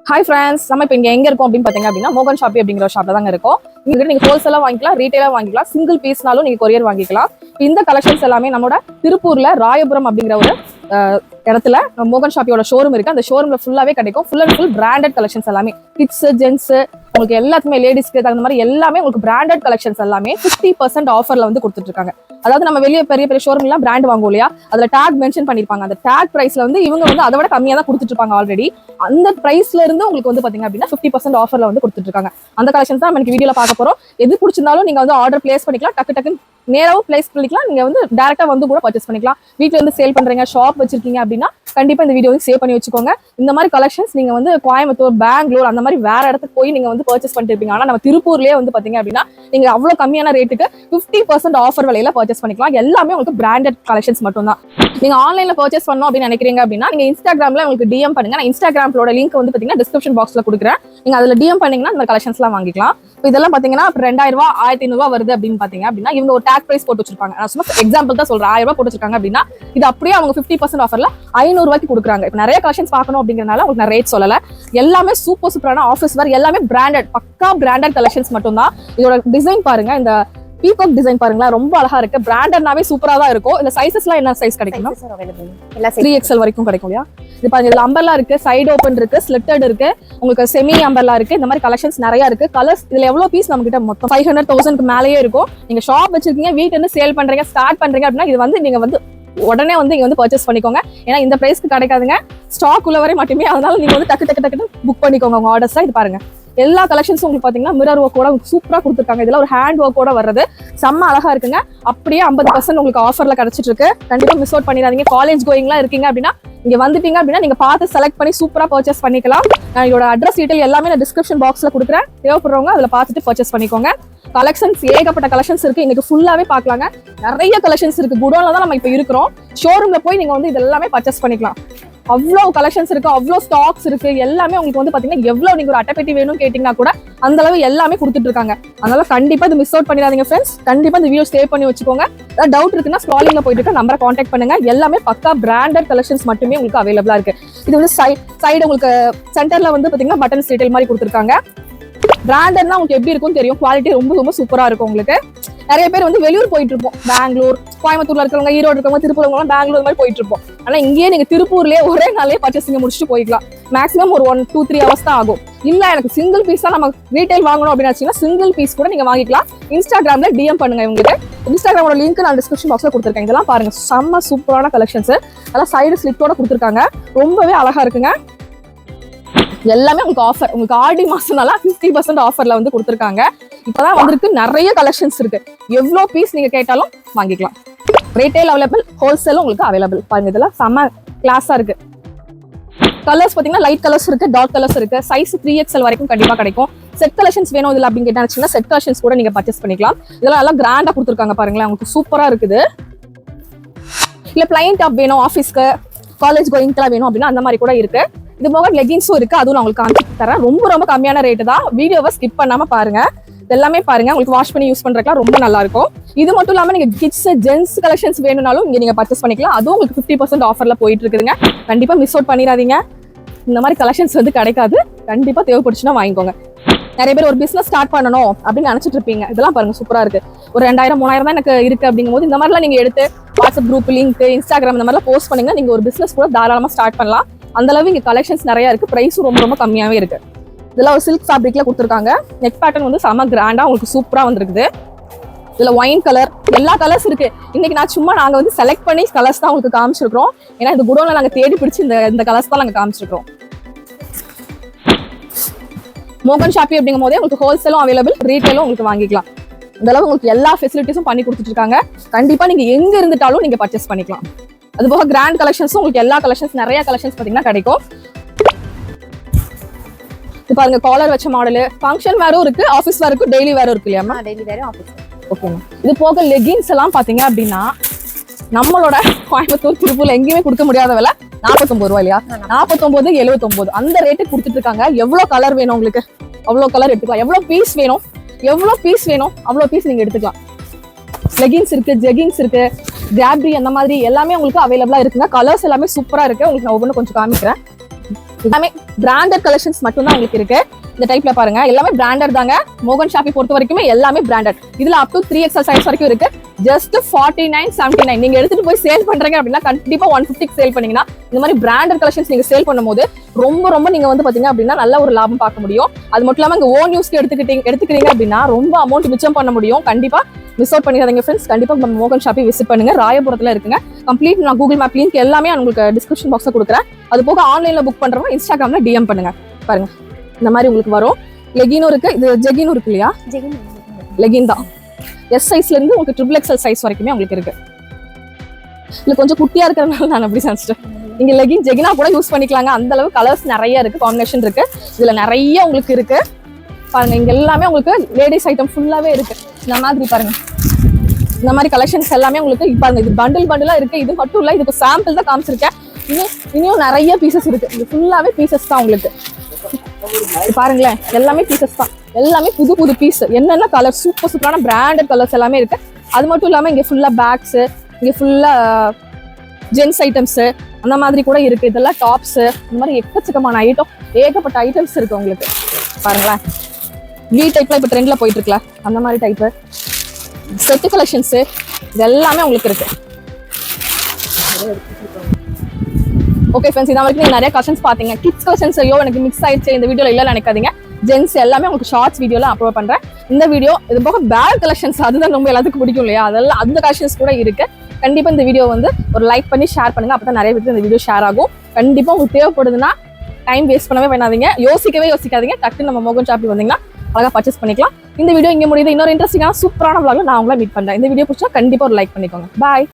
Hi friends, நம்ம இப்போ இங்கே எங்கே இருக்கோம் அப்படின்னு பார்த்தீங்க அப்படின்னா மோகன் ஷாப்பி அப்படிங்கிற ஷாப்பில் தாங்க இருக்கும். இங்கே நீங்கள் ஹோல்சேலாக வாங்கிக்கலாம், ரீட்டெயிலாக வாங்கிக்கலாம், சிங்கிள் பீஸ்னாலும் நீங்கள் கொரியர் வாங்கிக்கலாம். இந்த கலெக்ஷன்ஸ் எல்லாமே நம்மளோட திருப்பூரில் ராயபுரம் அப்படிங்கிற ஒரு இடத்துல மோகன் ஷாப்பியோட ஷோரூம் இருக்கு. அந்த ஷோரூம்ல ஃபுல்லாவே கிடைக்கும். Full and full branded collections எல்லாமே, கிட்ஸ், ஜென்ஸ், உங்களுக்கு எல்லாத்துக்குமே, லேடிஸ்க்கு தகுந்த மாதிரி எல்லாமே உங்களுக்கு பிராண்டட் கலெக்ஷன்ஸ் எல்லாமே 50% ஆஃபர்ல வந்து கொடுத்துட்டு இருக்காங்க. அதாவது நம்ம வெளியே பெரிய பெரிய ஷோரூம் எல்லாம் பிராண்ட் வாங்குவோம் இல்லையா, அதுல டேக் மென்ஷன் பண்ணிருப்பாங்க. அந்த டேக் பிரைஸ்ல வந்து இவங்க வந்து அதை விட கம்மியா தான் கொடுத்துட்டு இருப்பாங்க ஆல்ரெடி. அந்த பிரைஸ்ல இருந்து உங்களுக்கு வந்து பாத்தீங்க அப்படின்னா 50% ஆஃபர்ல வந்து கொடுத்துட்டு இருக்காங்க. அந்த கலெக்ஷன்ஸ் தான் நம்ம வீடியோல பார்க்க போறோம். எது பிடிச்சிருந்தாலும் நீங்க வந்து ஆர்டர் பிளேஸ் பண்ணிக்கலாம், டக்கு டக்குன்னு நேராவும் பிளேஸ் பண்ணிக்கலாம். நீங்க வந்து டைரக்டா வந்து கூட பர்ச்சேஸ் பண்ணிக்கலாம். வீட்டுல இருந்து சேல் பண்றீங்க, ஷாப் வச்சிருக்கீங்க அப்படின்னா கண்டிப்பா இந்த வீடியோ சேவ் பண்ணி வச்சுக்கோங்க. இந்த மாதிரி கலெக்ஷன்ஸ் நீங்க வந்து கோயம்புத்தூர், பெங்களூர் அந்த மாதிரி வேற இடத்துக்கு போய் நீங்க வந்து பர்ச்சேஸ் பண்ணிட்டு இருப்பீங்க. ஆனா நம்ம திருப்பூர்லயே வந்து பாத்தீங்க அப்படின்னா நீங்க அவ்வளவு கம்மியான ரேட்டுக்கு 50% ஆஃபர் விலையில பர்ச்சேஸ் பண்ணிக்கலாம். எல்லாமே உங்களுக்கு பிராண்டட் கலெக்ஷன்ஸ் மட்டும் தான். நீங்க ஆன்லைன்ல பர்ச்சேஸ் பண்ணணும் அப்படின்னு நினைக்கிறீங்க அப்படின்னா நீங்க இன்ஸ்டாகிராம்ல உங்களுக்கு டிஎம் பண்ணுங்க. நான் இன்ஸ்டாகிராமோட லிங்க் வந்து பாத்தீங்கன்னா டிஸ்கிரிப்ஷன் பாக்ஸ்ல கொடுக்குறேன். நீங்க அதுல டிஎம் பண்ணீங்கன்னா இந்த கலெக்ஷன்ஸ் எல்லாம் வாங்கிக்கலாம். இதெல்லாம் பாத்தீங்கன்னா 2000 ரூபாய் 1500 ரூபாய் வருது அப்படின்னு பாத்தீங்க அப்படின்னா இவங்க ஒரு டேக் பிரைஸ் போட்டு வச்சிருப்பாங்க. நான் சும்மா எக்ஸாம்பிள் தான் சொல்றேன். 1000 ரூபாய் போட்டு வச்சிருக்காங்க அப்படின்னா இது அப்படியே அவங்க 50% ஆஃபர்ல 500 ரூபாய்க்கு கொடுக்குறாங்க. இப்போ நிறைய கலெக்ஷன்ஸ் பார்க்கணும் அப்படிங்கறதுனால உங்களுக்கு நான் ரேட் சொல்லல. எல்லாமே சூப்பரான ஆஃபீஸ் வேர், எல்லாமே பிராண்டட், பக்கா பிராண்டட் கலெக்ஷன்ஸ் மட்டும் தான். இதோட டிசைன் பாருங்க, இந்த பீகாக் டிசைன் பாருங்களா, ரொம்ப அழகா இருக்கு. பிராண்டட்னாவே சூப்பரா தான் இருக்கும். இந்த சைசஸ்லாம் என்ன சைஸ் கிடைக்கும்? 3XL வரைக்கும் கிடைக்கும் இல்லையா? இது பாருங்க, இதுல அம்பர்லா இருக்கு, சைடு ஓபன் இருக்கு, ஸ்லிட்டட் இருக்கு, உங்களுக்கு செமி அம்பர்லா இருக்கு. இந்த மாதிரி கலெக்ஷன்ஸ் நிறைய இருக்கு. கலர்ஸ் இதுல எவ்வளவு பீஸ் நம்ம கிட்ட மொத்தம் 500,000 மேலேயே இருக்கும். நீங்க ஷாப் வச்சிருக்கீங்க, வீட்டுல இருந்து சேல் பண்றீங்க, ஸ்டார்ட் பண்றீங்க அப்படின்னா இது வந்து நீங்க வந்து உடனே வந்து இங்க வந்து பர்ச்சேஸ் பண்ணிக்கோங்க. ஏன்னா இந்த பிரைஸ்க்கு கிடைக்காதுங்க, ஸ்டாக் உள்ள வரை மட்டுமே. அதனால நீங்க வந்து டக்கு புக் பண்ணிக்கோங்க உங்க ஆர்டர்ஸ். இது பாருங்க, எல்லா கலெக்ஷன்ஸும் உங்களுக்கு பாத்தீங்கன்னா மிரர் ஒர்க்கோட சூப்பரா கொடுத்துருக்காங்க. இதெல்லாம் ஒரு ஹேண்ட் ஒர்க்கோட வர்றது செம்ம அழகா இருக்குங்க. அப்படியே 50% உங்களுக்கு ஆஃபர்ல கிடைச்சிட்டு இருக்கு. கண்டிப்பா மிஸ் அவுட் பண்ணிடாதீங்க. காலேஜ் கோயிங்லாம் இருக்கீங்க அப்படின்னா இங்க வந்துட்டீங்க அப்படின்னா நீங்க பார்த்து செலக்ட் பண்ணி சூப்பரா பர்ச்சேஸ் பண்ணிக்கலாம். நான் இதோட அட்ரஸ் டீடைல் எல்லாமே நான் டிஸ்கிரிப்ஷன் பாக்ஸ்ல கொடுக்குறேன். தேவைப்படுறவங்க அதுல பார்த்துட்டு பர்ச்சேஸ் பண்ணிக்கோங்க. கலெக்ஷன்ஸ் ஏகப்பட்ட கலெக்ஷன்ஸ் இருக்கு. இன்னைக்கு ஃபுல்லாவே பார்க்கலாங்க. நிறைய கலெக்ஷன்ஸ் இருக்கு. குடோன்ல தான் நம்ம இப்ப இருக்கிறோம். ஷோரூம்ல போய் நீங்க வந்து இதெல்லாமே பர்ச்சேஸ் பண்ணிக்கலாம். அவ்வளவு கலெக்ஷன்ஸ் இருக்கு, அவ்வளவு ஸ்டாக்ஸ் இருக்கு. எல்லாமே உங்களுக்கு வந்து பாத்தீங்கன்னா எவ்வளவு நீங்க ஒரு அட்டைப்பெட்டி வேணும்னு கேட்டீங்கன்னா கூட அந்த அளவு எல்லாமே கொடுத்துட்டு இருக்காங்க. அதனால கண்டிப்பா இது மிஸ் அவுட் பண்ணிடாதீங்க ஃப்ரெண்ட்ஸ். கண்டிப்பா இந்த வீடியோ சேவ் பண்ணி வச்சுக்கோங்க. ஏதாவது டவுட் இருக்குன்னா ஸ்க்ராலிங்ல போயிட்டு இருக்க நம்பரை கான்டாக்ட் பண்ணுங்க. எல்லாமே பக்கா பிராண்டட் கலெக்ஷன்ஸ் மட்டுமே உங்களுக்கு அவைலபிளா இருக்கு. இது வந்து சைடு உங்களுக்கு சென்டர்ல வந்து பாத்தீங்கன்னா பட்டன்ஸ் டீடைல் மாதிரி கொடுத்துருக்காங்க. பிராண்டட்னா உங்களுக்கு எப்படி இருக்கும்னு தெரியும். குவாலிட்டி ரொம்ப சூப்பரா இருக்கும். உங்களுக்கு நிறைய பேர் வந்து வெளியூர் போயிட்டு இருப்போம், பெங்களூர், கோயம்புத்தூர்ல இருக்கிறவங்க, ஈரோடு இருக்கவங்க, திருப்பூர் பெங்களூர் மாதிரி போயிட்டு இருப்போம். ஆனா இங்கேயே நீங்க திருப்பூர்லயே ஒரே நாளே பர்ச்சேசிங் முடிச்சுட்டு போய்க்கலாம். மேக்ஸிமம் ஒரு 1-2-3 ஹவர்ஸ் தான் ஆகும். இல்ல எனக்கு சிங்கிள் பீஸ் தான் நம்ம ரீட்டைல் வாங்கணும் அப்படின்னு சிங்கிள் பீஸ் கூட நீங்க வாங்கிக்கலாம். இன்ஸ்டாகிராம்ல டிஎம் பண்ணுங்க. இவங்களுக்கு இன்ஸ்டாகிராமோட லிங்க் நான் டிஸ்கிரிப்ஷன் பாக்ஸ்ல கொடுத்துருக்கேன். இதெல்லாம் பாருங்க, செம்ம சூப்பரான கலெக்ஷன்ஸ். அதெல்லாம் சைடு ஸ்லிட்டோட கொடுத்துருக்காங்க. ரொம்பவே அழகா இருக்குங்க. எல்லாமே உங்களுக்கு ஆஃபர், உங்களுக்கு ஆடி மாசம்னால 50% ஆஃபர்ல வந்து கொடுத்துருக்காங்க. இப்பதான் வந்திருக்கு, நிறைய கலெக்ஷன்ஸ் இருக்கு. எவ்வளவு பீஸ் நீங்க கேட்டாலும் வாங்கிக்கலாம். ரீட்டைல் அவைலபிள், ஹோல்சேலும் உங்களுக்கு அவைலபிள். பாருங்க, இதெல்லாம் செம்ம கிளாஸா இருக்கு. கலர்ஸ் பாத்தீங்கன்னா லைட் கலர்ஸ் இருக்கு, டார்க் கலர்ஸ் இருக்கு. சைஸ் 3XL வரைக்கும் கண்டிப்பா கிடைக்கும். செட் கலெக்ஷன்ஸ் வேணும் இதுல அப்படின்னு கேட்டாச்சுன்னா செட் கலெக்ஷன்ஸ் கூட நீங்க பர்ச்சேஸ் பண்ணிக்கலாம். இதெல்லாம் எல்லாம் கிராண்டா கொடுத்துருக்காங்க பாருங்களேன், உங்களுக்கு சூப்பரா இருக்குது. இல்ல பிளைன் டாப் வேணும், ஆஃபீஸ்க்கு, காலேஜ் கோயிங்லாம் வேணும் அப்படின்னா அந்த மாதிரி கூட இருக்கு. இது போக லெகின்ஸும் இருக்கு, அதுவும் நான் உங்களுக்கு காமிச்சு தரேன். ரொம்ப கம்மியான ரேட்டு தான். வீடியோவை ஸ்கிப் பண்ணாம பாருங்க. எல்லாமே பாருங்க, உங்களுக்கு வாஷ் பண்ணி யூஸ் பண்றதுலாம் ரொம்ப நல்லா இருக்கும். இது மட்டும் இல்லாம நீங்க கிட்ஸ், ஜென்ஸ் கலெக்ஷன்ஸ் வேணும்னாலும் இங்க நீங்க பர்ச்சேஸ் பண்ணிக்கலாம். அதுவும் உங்களுக்கு 50% ஆஃபர்ல போயிட்டு இருக்குதுங்க. கண்டிப்பா மிஸ் அவுட் பண்ணிடாதீங்க. இந்த மாதிரி கலெக்ஷன்ஸ் வந்து கிடைக்காது. கண்டிப்பா தேவைப்படுச்சுன்னா வாங்கிக்கோங்க. நிறைய பேர் ஒரு பிசினஸ் ஸ்டார்ட் பண்ணணும் அப்படின்னு நினைச்சிட்டு இருப்பீங்க. இதெல்லாம் பாருங்க, சூப்பரா இருக்கு. ஒரு 2000-3000 தான் எனக்கு இருக்கு அப்படிங்கும் போது இந்த மாதிரிலாம் நீங்க எடுத்து வாட்ஸ்அப் குரூப், லிங்க், இன்ஸ்டாகிராம் இந்த மாதிரிலாம் போஸ்ட் பண்ணீங்கன்னா நீங்க ஒரு பிசினஸ் கூட தாராளமா ஸ்டார்ட் பண்ணலாம். அந்த அளவு இங்க கலெக்ஷன்ஸ் நிறைய இருக்கு. பிரைஸும் ரொம்ப கம்மியாவே இருக்கு. இதெல்லாம் ஒரு சில்க் ஃபேப்ரிக்ல கொடுத்துருக்காங்க. நெக் பேட்டர்ன் வந்து செம கிராண்டா உங்களுக்கு சூப்பரா வந்திருக்குது. இதுல ஒயின் கலர், எல்லா கலர்ஸ் இருக்கு. இன்னைக்கு நாங்க வந்து செலக்ட் பண்ணி கலர்ஸ் தான் உங்களுக்கு காமிச்சிருக்கோம். ஏன்னா இந்த குடோன்ல நாங்க தேடி பிடிச்சி இந்த கலர்ஸ் தான் நாங்க காமிச்சிருக்கோம். மோகன் ஷாப்பி அப்படிங்கும் போதே உங்களுக்கு ஹோல்சேலும் அவைலபிள், ரீட்டைலும் உங்களுக்கு வாங்கிக்கலாம். இந்த அளவு உங்களுக்கு எல்லா ஃபெசிலிட்டிஸும் பண்ணி கொடுத்துட்டு இருக்காங்க. கண்டிப்பா நீங்க எங்க இருந்துட்டாலும் நீங்க பர்ச்சேஸ் பண்ணிக்கலாம். அது போக கிராண்ட் கலெக்ஷன்ஸும் உங்களுக்கு எல்லா கலெக்ஷன்ஸ், நிறைய கலெக்ஷன்ஸ் பாத்தீங்கன்னா கிடைக்கும். இது பாருங்க, காலர் வச்ச மாடல், ஃபங்க்ஷன் வேரும் இருக்கு, ஆஃபீஸ் வேர் இருக்கு, டெய்லி வேரும் இருக்கு இல்லையா? டெய்லி வேரும், ஆஃபீஸ். ஓகேங்க. இது போக லெகின்ஸ் எல்லாம் பாத்தீங்க அப்படின்னா நம்மளோட கோயம்புத்தூர், திருப்பூர்ல எங்கேயுமே கொடுக்க முடியாத விலை 49 ரூபாய் இல்லையா? 49-79 அந்த ரேட்டுக்கு கொடுத்துட்டு இருக்காங்க. எவ்வளவு கலர் வேணும் உங்களுக்கு, அவ்வளவு கலர் எடுத்துக்கலாம். எவ்வளவு பீஸ் வேணும் அவ்வளவு பீஸ் நீங்க எடுத்துக்கலாம். லெகின்ஸ் இருக்கு, ஜெகிங்ஸ் இருக்கு, ஜாப்ரி அந்த மாதிரி எல்லாமே உங்களுக்கு அவைலபிளா இருக்குங்க. கலர்ஸ் எல்லாமே சூப்பரா இருக்கு. உங்களுக்கு நான் ஒவ்வொன்றும் கொஞ்சம் காமிக்கிறேன். எல்லாமே பிராண்டட் கலெக்ஷன்ஸ் மட்டும் தான் உங்களுக்கு இருக்கு. இந்த டைப்ல பாருங்க, எல்லாமே பிராண்டட் தாங்க. மோகன் ஷாப்பி பொறுத்த வரைக்குமே எல்லாமே பிராண்டட். இதுல அப் டு 3XL சைஸ் வரைக்கும் இருக்கு. ஜஸ்ட் 49.79. நீங்க எடுத்துட்டு போய் சேல் பண்றீங்க அப்படின்னா கண்டிப்பா 150 சேல் பண்ணீங்கன்னா இந்த மாதிரி பிராண்டட் கலெக்ஷன்ஸ் நீங்க சேல் பண்ணும்போது ரொம்ப நீங்க வந்து பாத்தீங்க அப்படின்னா நல்ல ஒரு லாபம் பார்க்க முடியும். அது மட்டும் இல்லாம இங்க ஓன் யூஸ்க்கு எடுத்துக்கிறீங்க அப்படின்னா ரொம்ப அமௌண்ட் மிச்சம் பண்ண முடியும். கண்டிப்பா மிஸ் அவுட் பண்ணிடாதீங்க ஃப்ரெண்ட்ஸ். கண்டிப்பா நம்ம மோகன் ஷாப்பி விசிட் பண்ணுங்க. ராயபுரத்துல இருக்குங்க. கம்ப்ளீட் நான் கூகுள் மேப் லிங்க் எல்லாமே உங்களுக்கு டிஸ்கிரிப்ஷன் பாக்ஸ்ல கொடுக்குறேன். அது போக ஆன்லைன்ல புக் பண்றவங்க இன்ஸ்டாகிராம்ல டிஎம் பண்ணுங்க. பாருங்க இந்த மாதிரி உங்களுக்கு வரும். லெகினும் இருக்கு, இது ஜெகினும் இருக்கு இல்லையா? லெகின் தான். எஸ் சைஸ்ல இருந்து உங்களுக்கு XXL சைஸ் வரைக்குமே உங்களுக்கு இருக்கு. இல்ல கொஞ்சம் குட்டியா இருக்கிறதுனால நான் அப்படி நினைச்சிட்டேன். நீங்க லெகின் ஜெகினா கூட யூஸ் பண்ணிக்கலாங்க. அந்த அளவு கலர்ஸ் நிறைய இருக்கு, காம்பினேஷன் இருக்கு. இதுல நிறைய உங்களுக்கு இருக்கு. பாருங்க இங்க எல்லாமே உங்களுக்கு லேடிஸ் ஐட்டம் ஃபுல்லாவே இருக்கு. இந்த மாதிரி பாருங்க, இந்த மாதிரி கலெக்ஷன்ஸ் எல்லாமே உங்களுக்கு பாருங்க. இது பண்டிலா இருக்கு. இது மட்டும் இல்ல, இதுக்கு சாம்பிள் தான் காமிச்சிருக்கேன். இன்னும் நிறைய பீசஸ் இருக்கு. இது ஃபுல்லாவே பீசஸ் தான் உங்களுக்கு. பாருங்களேன், எல்லாமே பீசஸ் தான். எல்லாமே புது பீஸ். என்னென்ன கலர் சூப்பரான பிராண்டட் கலர்ஸ் எல்லாமே இருக்கு. அது மட்டும் இல்லாம இங்க ஃபுல்லா பேக்ஸ், இங்க ஃபுல்லா ஜென்ஸ் ஐட்டம்ஸ் அந்த மாதிரி கூட இருக்கு. இதெல்லாம் டாப்ஸ், இந்த மாதிரி எக்கச்சக்கமான ஐட்டம், ஏகப்பட்ட ஐட்டம்ஸ் இருக்கு உங்களுக்கு. பாருங்களேன், வி டைப்ல இப்ப ட்ரெண்ட்ல போயிட்டு இருக்குல்ல அந்த மாதிரி டைப் செட் கலெக்ஷன்ஸ் இது எல்லாமே உங்களுக்கு இருக்கு. ஓகே ஃப்ரெண்ட்ஸ், இதான் வரைக்கும் நீங்க நிறைய கலெக்ஷன்ஸ் பாத்தீங்க. கிட்ஸ் கலெக்ஷன்ஸ் ஐயோ எனக்கு மிக்ஸ் ஆயிடுச்சு இந்த வீடியோல இல்ல நினைக்காதீங்க. ஜென்ஸ் எல்லாமே உங்களுக்கு ஷார்ட்ஸ் வீடியோல அப்லோட் பண்றேன். இந்த வீடியோ இது போக பேக் கலெக்ஷன்ஸ் அதுதான் ரொம்ப எல்லாத்துக்கும் பிடிக்கும் இல்லையா? அதெல்லாம் அந்த கலெக்ஷன்ஸ் கூட இருக்கு. கண்டிப்பா இந்த வீடியோ வந்து ஒரு லைக் பண்ணி ஷேர் பண்ணுங்க. அப்பதான் நிறைய பேருக்கு இந்த வீடியோ ஷேர் ஆகும். கண்டிப்பா உங்களுக்கு தேவைப்படுதுன்னா டைம் வேஸ்ட் பண்ணவே வேணாதீங்க. யோசிக்காதீங்க. டக்குன்னு நம்ம மோகன் ஷாப்பி வந்தீங்கன்னா அழகா பர்ச்சேஸ் பண்ணிக்கலாம். இந்த வீடியோ இங்க முடியுது. இன்னொரு இன்ட்ரெஸ்டிங்கான சூப்பரான vlogல நான் உங்களை மீட் பண்றேன். இந்த வீடியோ பிடிச்சா கண்டிப்பா ஒரு லைக் பண்ணிக்கோங்க. பாய்.